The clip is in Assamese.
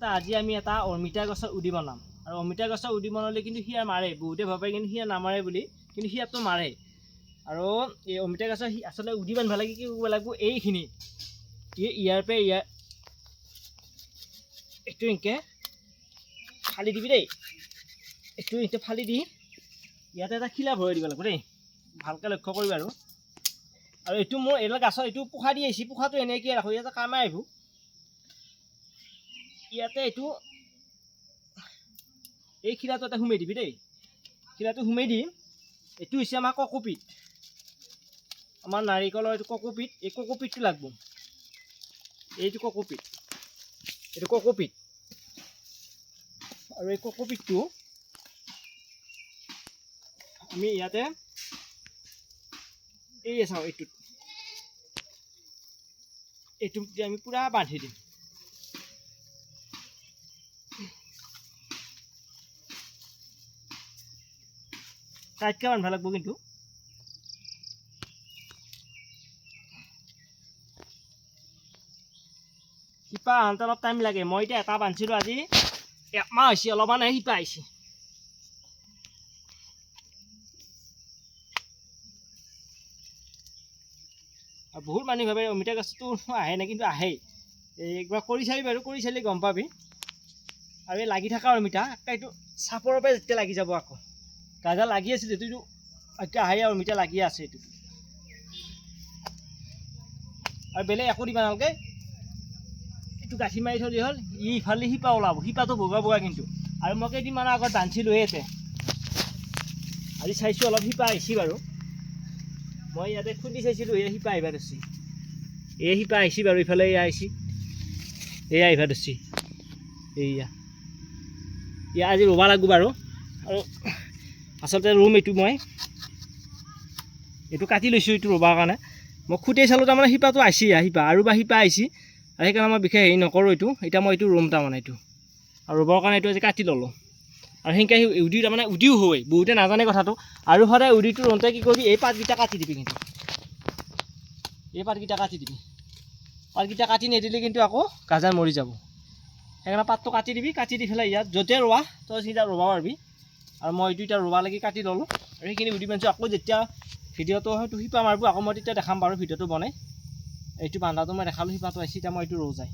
আজি আমি এটা অমিতা গছৰ উদি বনাম আৰু অমিতা গছৰ উদি বনালে কিন্তু সিয়া মাৰে বহুতে ভাবে কিন্তু সিয়া নামাৰে বুলি কিন্তু সিয়াটো মাৰে আৰু এই অমিতা গছৰ আচলতে উদি বান্ধিব লাগে কি কৰিব লাগিব এইখিনি ইয়াৰ পৰা ইয়াৰ এইটো এনেকৈ ফালি দিবি দেই এইটো এতিয়া ফালি দি ইয়াতে এটা খিলা ভৰাই দিব লাগিব দেই ভালকৈ লক্ষ্য কৰিবা আৰু এইটো মোৰ এইবিলাক গাছৰ এইটো পোখা দি আহিছে পোখাটো এনেকৈ ৰাখোঁ ইয়াতে কামাই আহিব ইয়াতে এইটো এই খিলাটো এটা সোমাই দিবি দেই খিলাটো সোমাই দি এইটো হৈছে আমাৰ ককোপিট আমাৰ নাৰিকলৰ এইটো ককোপিট এই ককোপিটটো লাগিব এইটো ককোপিট আৰু এই ককোপিটটো আমি ইয়াতে এই চাওঁ এইটো আমি পুৰা বান্ধি দিম টাইটকৈ বান্ধিব লাগিব কিন্তু শিপা আনতে অলপ টাইম লাগে মই এতিয়া এটা বান্ধিছিলোঁ আজি একমাহ হৈছে অলপমান শিপা আহিছে আৰু বহুত মানুহ ভাবে অমিতা গছটো আহে নাই কিন্তু আহেই একবাৰ কৰি চাবি বাৰু কৰি চালি গম পাবি আৰু এই লাগি থকা অমিতা এইটো চাপৰৰ পৰা যেতিয়া লাগি যাব আকৌ গাজা লাগি আছিল এইটো এতিয়া আহে আৰু অমিতা লাগি আছে এইটো আৰু বেলেগ একো দিবা নালাগে এইটো গাঁঠি মাৰি থ'লে হ'ল ইফালে শিপা ওলাব শিপাটো বগা বগা কিন্তু আৰু মই কেইদিনমানৰ আগত বান্ধিছিলোঁ ইয়াতে আজি চাইছোঁ অলপ শিপা আহিছে বাৰু মই ইয়াতে খুন্দি চাইছিলোঁ এই শিপা আহিবা ধৰিছে এই শিপা আহিছে বাৰু ইফালে এয়া আহিছে এয়া আহিবা ধৰিছে এয়া আজি ৰুব লাগিব বাৰু আৰু আচলতে ৰুম এইটো মই এইটো কাটি লৈছোঁ এইটো ৰুবৰ কাৰণে মই খুঁটাই চালোঁ তাৰমানে শিপাটো আহিছে শিপা আৰু বা শিপা আহিছে আৰু সেইকাৰণে মই বিশেষ হেৰি নকৰোঁ এইটো এতিয়া মই এইটো ৰুম তাৰমানে এইটো আৰু ৰুবৰ কাৰণে এইটো আজি কাটি ল'লোঁ আৰু সেনেকৈ উদি তাৰমানে উদিও হয় বহুতে নাজানে কথাটো আৰু সদায় উদিটো ৰুওঁতে কি কৰিবি এই পাতকেইটা কাটি দিবি কিন্তু এই পাতকেইটা কাটি দিবি পাতকেইটা কাটি নিদিলে কিন্তু আকৌ গাজা মৰি যাব সেইকাৰণে পাতটো কাটি দিবি কাটি দি পেলাই ইয়াত য'তে ৰোৱা তই চিধা ৰুব পাৰিবি আৰু মই এইটো এতিয়া ৰুব লাগি কাটি ল'লোঁ আৰু সেইখিনি উদি বান্ধিছোঁ আকৌ যেতিয়া ভিডিঅ'টো হয়তো শিপা মাৰিব আকৌ মই তেতিয়া দেখাম বাৰু ভিডিঅ'টো বনাই এইটো বান্ধাটো মই দেখালোঁ শিপাটো আহিছে এতিয়া মই এইটো ৰো যায়